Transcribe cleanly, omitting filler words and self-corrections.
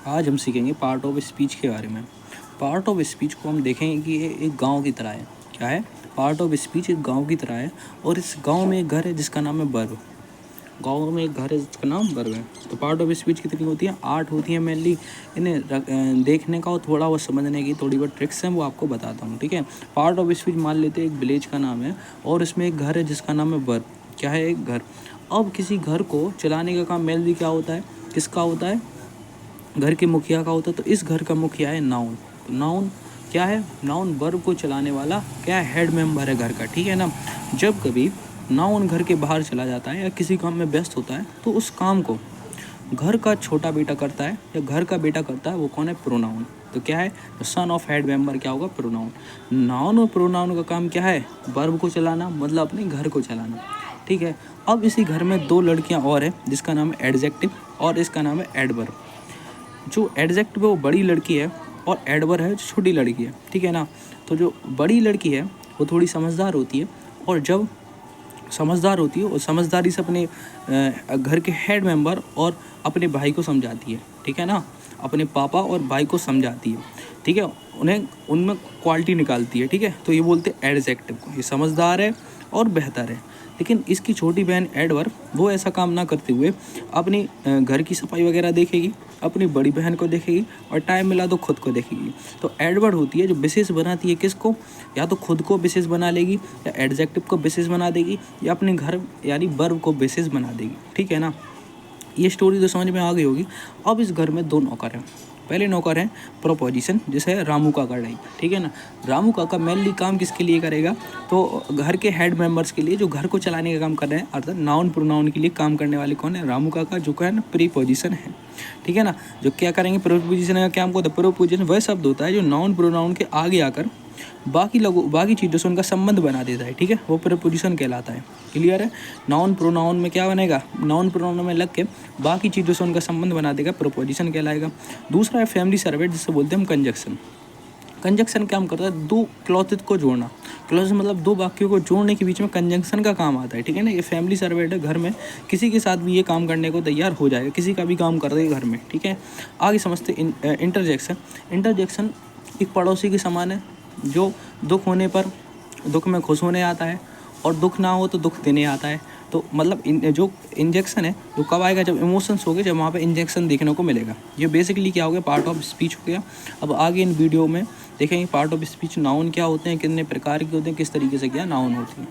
आज हम सीखेंगे पार्ट ऑफ स्पीच के बारे में। पार्ट ऑफ स्पीच को हम देखेंगे कि ये एक गांव की तरह है। क्या है? पार्ट ऑफ स्पीच एक गांव की तरह है और इस गांव में एक घर है जिसका नाम है बर्व। गांव में एक घर है जिसका नाम बर्व है। तो पार्ट ऑफ स्पीच कितनी होती है? 8 होती है मेनली। इन्हें देखने का और थोड़ा बहुत समझने की थोड़ी बहुत ट्रिक्स हैं, वो आपको बताता हूँ। ठीक है, पार्ट ऑफ स्पीच मान लेते हैं एक विलेज का नाम है और इसमें एक घर है जिसका नाम है बर्व। क्या है? एक घर। अब किसी घर को चलाने का काम मेनली क्या होता है? किसका होता है? घर के मुखिया का होता है। तो इस घर का मुखिया है नाउन। तो नाउन क्या है? नाउन वर्ब को चलाने वाला क्या है? हेड मेंबर है घर का। ठीक है ना। जब कभी नाउन घर के बाहर चला जाता है या किसी काम में व्यस्त होता है तो उस काम को घर का छोटा बेटा करता है या घर का बेटा करता है। वो कौन है? प्रोनाउन। तो क्या है? सन ऑफ हेड मेंबर क्या होगा? प्रोनाउन। नाउन और प्रोनाउन का काम क्या है? वर्ब को चलाना, मतलब अपने घर को चलाना। ठीक है। अब इसी घर में 2 लड़कियां और हैं जिसका नाम है एडजेक्टिव और इसका नाम है एडवर्ब। जो एडजेक्टिव है वो बड़ी लड़की है और एडवर्ब है जो छोटी लड़की है। ठीक है ना। तो जो बड़ी लड़की है वो थोड़ी समझदार होती है और जब समझदार होती है और समझदारी से अपने घर के हेड मेंबर और अपने भाई को समझाती है। ठीक है ना। अपने पापा और भाई को समझाती है। ठीक है। उन्हें उनमें क्वालिटी निकालती है। ठीक है। तो ये बोलते हैं एडजेक्टिव को। ये समझदार है और बेहतर है। लेकिन इसकी छोटी बहन एडवर्ब वो ऐसा काम ना करते हुए अपनी घर की सफाई वगैरह देखेगी, अपनी बड़ी बहन को देखेगी और टाइम मिला तो खुद को देखेगी। तो एडवर्ब होती है जो विशेष बनाती है किसको? या तो खुद को विशेष बना लेगी या एडजेक्टिव को विशेष बना देगी या अपने घर यानी वर्ब को विशेष बना देगी। ठीक है ना। ये स्टोरी तो समझ में आ गई होगी। अब इस घर में 2 नौकर हैं। पहले नौकर हैं प्रोपोजिशन, जैसे रामू काका टाइप। ठीक है ना। रामू काका मेनली काम किसके लिए करेगा? तो घर के हेड मेंबर्स के लिए, जो घर को चलाने का काम कर रहे हैं, अर्थात नाउन प्रोनाउन के लिए काम करने वाले कौन है? रामू काका, जो क्या है ना प्रीपोजिशन है। ठीक है ना। जो क्या करेंगे? प्रीपोजिशन का क्या होता है? प्रीपोजिशन वह शब्द होता है जो नाउन प्रोनाउन के आगे आकर बाकी चीज़ों से उनका संबंध बना देता है। ठीक है। वो प्रीपोजिशन कहलाता है। क्लियर है। नाउन प्रोनाउन में क्या बनेगा? नाउन प्रोनाउन में लग के बाकी चीज़ों से उनका संबंध बना देगा, प्रीपोजिशन कहलाएगा। दूसरा है फैमिली सर्वेंट, जिससे बोलते हैं हम कंजक्शन। कंजक्शन क्या हम करता है? 2 क्लॉथेज को जोड़ना। क्लॉथ मतलब 2 वाक्यों को जोड़ने के बीच में कंजंक्शन का काम आता है। ठीक है ना। ये फैमिली सर्वेंट है, घर में किसी के साथ भी ये काम करने को तैयार हो जाएगा, किसी का भी काम कर देगा घर में। ठीक है। आगे समझते इंटरजेक्शन। इंटरजेक्शन एक पड़ोसी के समान है जो दुख होने पर दुख में खुश होने आता है और दुख ना हो तो दुख देने आता है। तो मतलब जो इंजेक्शन है जो कब आएगा? जब इमोशंस हो गए, जब वहाँ पे इंजेक्शन देखने को मिलेगा। ये बेसिकली क्या हो गया? पार्ट ऑफ स्पीच हो गया। अब आगे इन वीडियो में देखेंगे पार्ट ऑफ स्पीच नाउन क्या होते हैं, कितने प्रकार के होते हैं, किस तरीके से क्या नाउन होती है।